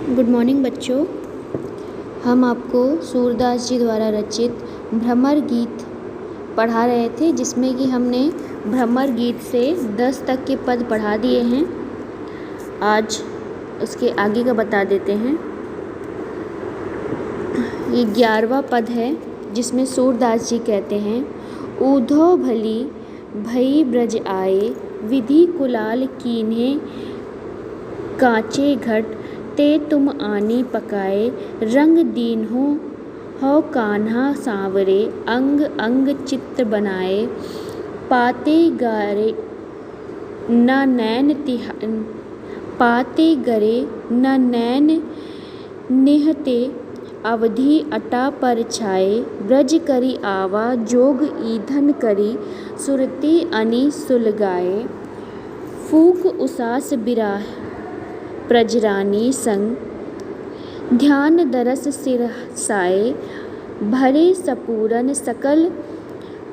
Good morning बच्चों। हम आपको सूरदास जी द्वारा रचित भ्रमर गीत पढ़ा रहे थे, जिसमें कि हमने भ्रमर गीत से 10 तक के पद पढ़ा दिए हैं। आज उसके आगे का बता देते हैं। ये 11वां पद है, जिसमें सूरदास जी कहते हैं, ऊधो भली भई ब्रज आए, विधि कुलाल कीन्हे कांचे घट, ते तुम आनी पकाए, रंग दीन हो कान्हा सांवरे, अंग अंग चित्र बनाए, पाते गरे न नैन निहते, अवधि अटा पर छाए, ब्रज करी आवा जोग ईंधन करी, सुरती अनी सुलगाए, फूक उसास बिराह प्रजरानी संग, ध्यान दरस सिरसाए, भरे सपूरन सकल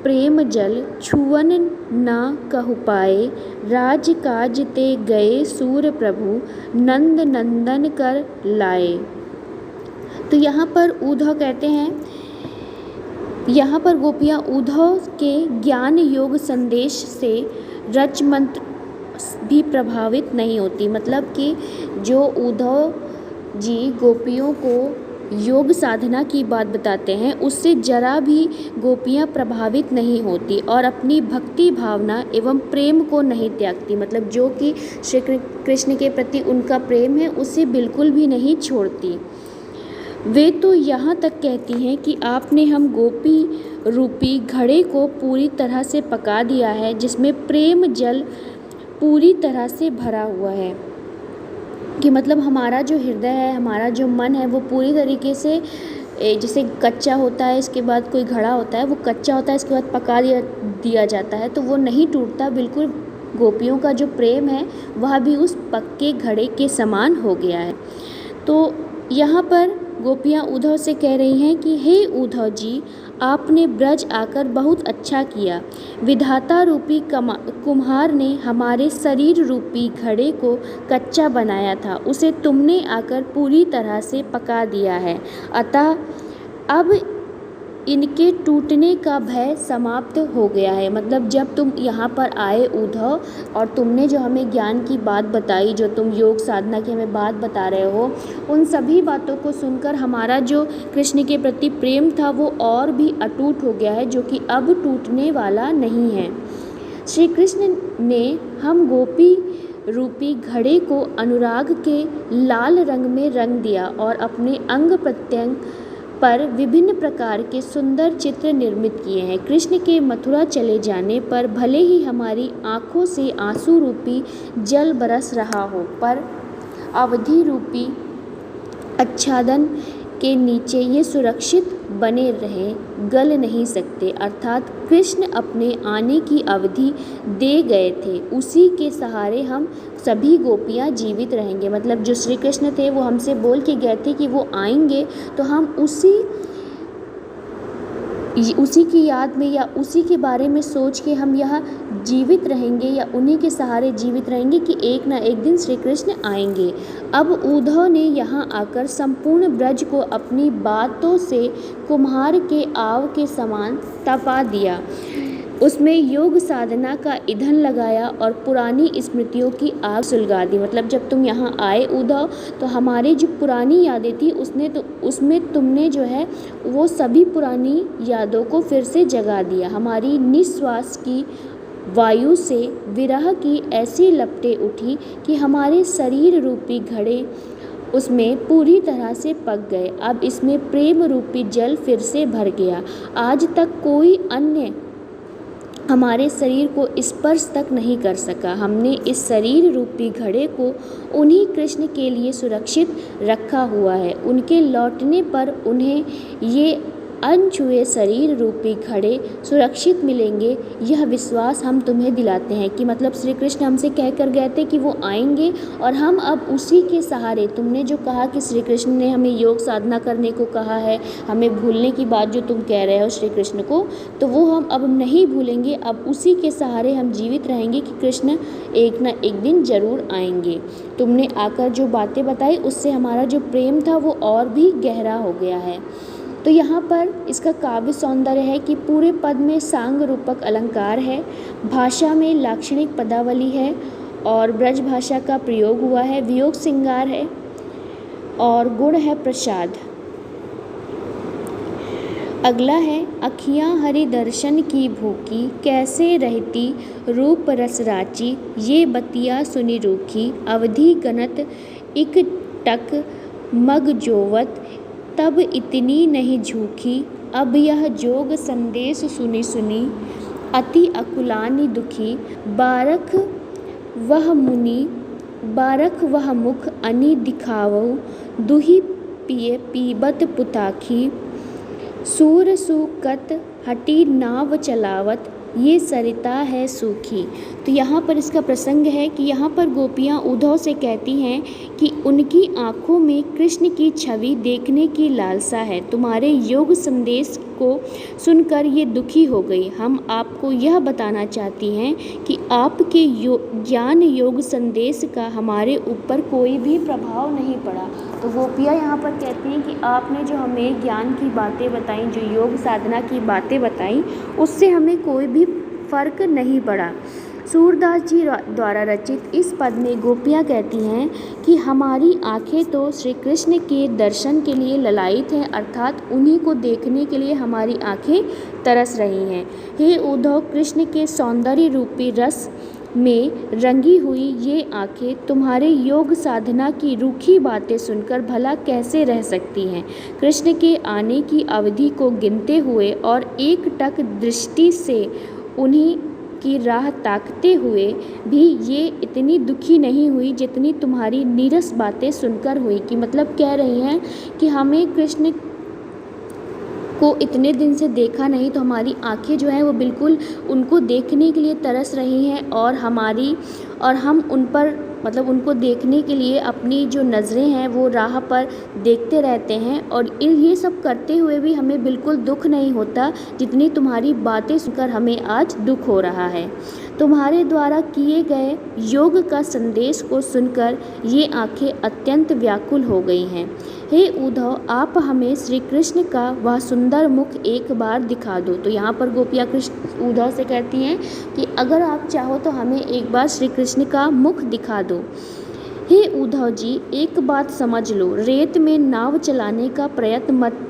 प्रेम जल, छुअन ना कहु पाए, राज काज ते गए सूर प्रभु, नंद नंदन कर लाए। तो यहाँ पर ऊधव कहते हैं, यहाँ पर गोपियाँ ऊधव के ज्ञान योग संदेश से रच मंत्र भी प्रभावित नहीं होती। मतलब कि जो ऊधव जी गोपियों को योग साधना की बात बताते हैं, उससे जरा भी गोपियाँ प्रभावित नहीं होती और अपनी भक्ति भावना एवं प्रेम को नहीं त्यागती। मतलब जो कि श्री कृष्ण के प्रति उनका प्रेम है, उसे बिल्कुल भी नहीं छोड़ती। वे तो यहाँ तक कहती हैं कि आपने हम गोपी रूपी घड़े को पूरी तरह से पका दिया है, जिसमें प्रेम जल पूरी तरह से भरा हुआ है। कि मतलब हमारा जो हृदय है, हमारा जो मन है, वो पूरी तरीके से जैसे कच्चा होता है, इसके बाद कोई घड़ा होता है, वो कच्चा होता है, इसके बाद पका दिया जाता है तो वो नहीं टूटता। बिल्कुल गोपियों का जो प्रेम है वह भी उस पक्के घड़े के समान हो गया है। तो यहाँ पर गोपियाँ उद्धव से कह रही हैं कि हे उद्धव जी, आपने ब्रज आकर बहुत अच्छा किया। विधाता रूपी कुम्हार ने हमारे शरीर रूपी घड़े को कच्चा बनाया था, उसे तुमने आकर पूरी तरह से पका दिया है। अतः अब इनके टूटने का भय समाप्त हो गया है। मतलब जब तुम यहाँ पर आए उद्धव, और तुमने जो हमें ज्ञान की बात बताई, जो तुम योग साधना की हमें बात बता रहे हो, उन सभी बातों को सुनकर हमारा जो कृष्ण के प्रति प्रेम था वो और भी अटूट हो गया है, जो कि अब टूटने वाला नहीं है। श्री कृष्ण ने हम गोपी रूपी घड़े को अनुराग के लाल रंग में रंग दिया और अपने अंग प्रत्यंग पर विभिन्न प्रकार के सुंदर चित्र निर्मित किए हैं। कृष्ण के मथुरा चले जाने पर भले ही हमारी आँखों से आंसू रूपी जल बरस रहा हो, पर अवधि रूपी आच्छादन के नीचे ये सुरक्षित बने रहे, गल नहीं सकते। अर्थात कृष्ण अपने आने की अवधि दे गए थे, उसी के सहारे हम सभी गोपियाँ जीवित रहेंगे। मतलब जो श्री कृष्ण थे वो हमसे बोल के गए थे कि वो आएंगे, तो हम उसी की याद में या उसी के बारे में सोच के हम यहाँ जीवित रहेंगे, या उन्हीं के सहारे जीवित रहेंगे कि एक ना एक दिन श्री कृष्ण आएंगे। अब उद्धव ने यहाँ आकर संपूर्ण ब्रज को अपनी बातों से कुम्हार के आव के समान तपा दिया, उसमें योग साधना का ईंधन लगाया और पुरानी स्मृतियों की आग सुलगा दी। मतलब जब तुम यहाँ आए उद्धव, तो हमारी जो पुरानी यादें थी उसमें तुमने जो है वो सभी पुरानी यादों को फिर से जगा दिया। हमारी निश्वास की वायु से विरह की ऐसी लपटें उठी कि हमारे शरीर रूपी घड़े उसमें पूरी तरह से पक गए। अब इसमें प्रेम रूपी जल फिर से भर गया। आज तक कोई अन्य हमारे शरीर को स्पर्श तक नहीं कर सका। हमने इस शरीर रूपी घड़े को उन्हीं कृष्ण के लिए सुरक्षित रखा हुआ है। उनके लौटने पर उन्हें ये अनछुए शरीर रूपी घड़े सुरक्षित मिलेंगे, यह विश्वास हम तुम्हें दिलाते हैं। कि मतलब श्री कृष्ण हमसे कह कर गए थे कि वो आएंगे और हम अब उसी के सहारे, तुमने जो कहा कि श्री कृष्ण ने हमें योग साधना करने को कहा है, हमें भूलने की बात जो तुम कह रहे हो श्री कृष्ण को, तो वो हम अब नहीं भूलेंगे। अब उसी के सहारे हम जीवित रहेंगे कि कृष्ण एक ना एक दिन ज़रूर आएंगे। तुमने आकर जो बातें बताई उससे हमारा जो प्रेम था वो और भी गहरा हो गया है। तो यहाँ पर इसका काव्य सौंदर्य है कि पूरे पद में सांग रूपक अलंकार है, भाषा में लाक्षणिक पदावली है और ब्रज भाषा का प्रयोग हुआ है, वियोग श्रृंगार है और गुण है प्रसाद। अगला है अखियाँ हरि दर्शन की भूखी, कैसे रहती रूप रस राची, ये बतिया सुनि रूखी, अवधि गनत इक टक मग जोवत, तब इतनी नहीं झूठी, अब यह जोग संदेश सुनी सुनी, अति अकुलानि दुखी, बारख वह मुख अनि दिखावो, दुहि पिए पीबत पुताखी, सूर सुकत हटी नाव चलावत, ये सरिता है सूखी। तो यहाँ पर इसका प्रसंग है कि यहाँ पर गोपियाँ उद्धव से कहती हैं कि उनकी आँखों में कृष्ण की छवि देखने की लालसा है, तुम्हारे योग संदेश को सुनकर ये दुखी हो गई। हम आपको यह बताना चाहती हैं कि आपके ज्ञान योग संदेश का हमारे ऊपर कोई भी प्रभाव नहीं पड़ा। तो गोपियाँ यहाँ पर कहती हैं कि आपने जो हमें ज्ञान की बातें बताई, जो योग साधना की बातें बताई, उससे हमें कोई भी फर्क नहीं पड़ा। सूरदास जी द्वारा रचित इस पद में गोपियाँ कहती हैं कि हमारी आंखें तो श्री कृष्ण के दर्शन के लिए ललायित हैं, अर्थात उन्हीं को देखने के लिए हमारी आंखें तरस रही हैं। हे उद्धव, कृष्ण के सौंदर्य रूपी रस में रंगी हुई ये आंखें तुम्हारे योग साधना की रूखी बातें सुनकर भला कैसे रह सकती हैं। कृष्ण के आने की अवधि को गिनते हुए और एक टक दृष्टि से उन्हीं की राह ताकते हुए भी ये इतनी दुखी नहीं हुई जितनी तुम्हारी नीरस बातें सुनकर हुई। कि मतलब कह रही हैं कि हमें कृष्ण को इतने दिन से देखा नहीं, तो हमारी आंखें जो हैं वो बिल्कुल उनको देखने के लिए तरस रही हैं और हम उन पर मतलब उनको देखने के लिए अपनी जो नज़रें हैं वो राह पर देखते रहते हैं। और ये सब करते हुए भी हमें बिल्कुल दुख नहीं होता जितनी तुम्हारी बातें सुनकर हमें आज दुख हो रहा है। तुम्हारे द्वारा किए गए योग का संदेश को सुनकर ये आंखें अत्यंत व्याकुल हो गई हैं। हे उद्धव, आप हमें श्री कृष्ण का वह सुंदर मुख एक बार दिखा दो। तो यहाँ पर गोपियाँ कृष्ण उद्धव से कहती हैं कि अगर आप चाहो तो हमें एक बार श्री कृष्ण का मुख दिखा दो। हे उद्धव जी, एक बात समझ लो, रेत में नाव चलाने का प्रयत्न मत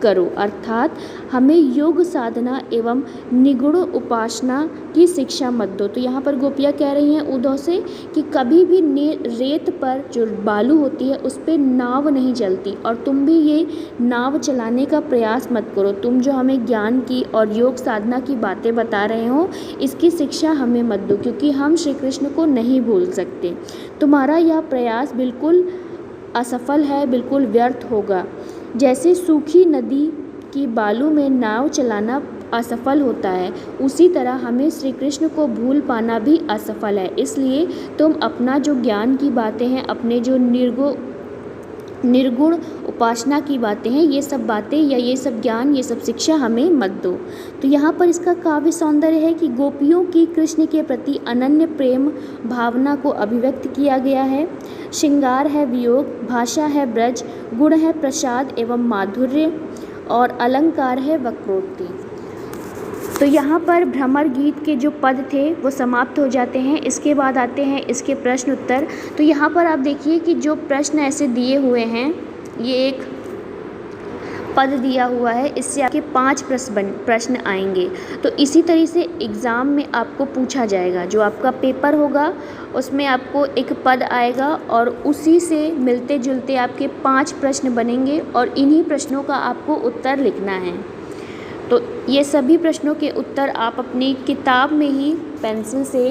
करो, अर्थात हमें योग साधना एवं निगुण उपासना की शिक्षा मत दो। तो यहाँ पर गोपियाँ कह रही हैं उद्धव से कि कभी भी रेत पर जो बालू होती है उस पर नाव नहीं चलती, और तुम भी ये नाव चलाने का प्रयास मत करो। तुम जो हमें ज्ञान की और योग साधना की बातें बता रहे हो, इसकी शिक्षा हमें मत दो, क्योंकि हम श्री कृष्ण को नहीं भूल सकते। तुम्हारा यह प्रयास बिल्कुल असफल है, बिल्कुल व्यर्थ होगा। जैसे सूखी नदी की बालू में नाव चलाना असफल होता है, उसी तरह हमें श्री कृष्ण को भूल पाना भी असफल है। इसलिए तुम अपना जो ज्ञान की बातें हैं, अपने जो निर्गुण उपासना की बातें हैं, ये सब बातें या ये सब ज्ञान, ये सब शिक्षा हमें मत दो। तो यहाँ पर इसका काव्य सौंदर्य है कि गोपियों की कृष्ण के प्रति अनन्य प्रेम भावना को अभिव्यक्त किया गया है। श्रृंगार है वियोग, भाषा है ब्रज, गुण है प्रसाद एवं माधुर्य और अलंकार है वक्रोक्ति। तो यहाँ पर भ्रमर गीत के जो पद थे वो समाप्त हो जाते हैं। इसके बाद आते हैं इसके प्रश्न उत्तर। तो यहाँ पर आप देखिए कि जो प्रश्न ऐसे दिए हुए हैं, ये एक पद दिया हुआ है, इससे आपके 5 प्रश्न आएंगे। तो इसी तरीके से एग्ज़ाम में आपको पूछा जाएगा। जो आपका पेपर होगा उसमें आपको एक पद आएगा और उसी से मिलते जुलते आपके 5 प्रश्न बनेंगे और इन्हीं प्रश्नों का आपको उत्तर लिखना है। तो ये सभी प्रश्नों के उत्तर आप अपनी किताब में ही पेंसिल से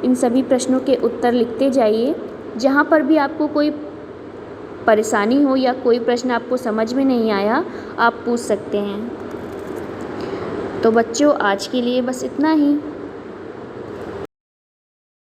इन सभी प्रश्नों के उत्तर लिखते जाइए। जहाँ पर भी आपको कोई परेशानी हो या कोई प्रश्न आपको समझ में नहीं आया, आप पूछ सकते हैं। तो बच्चों आज के लिए बस इतना ही।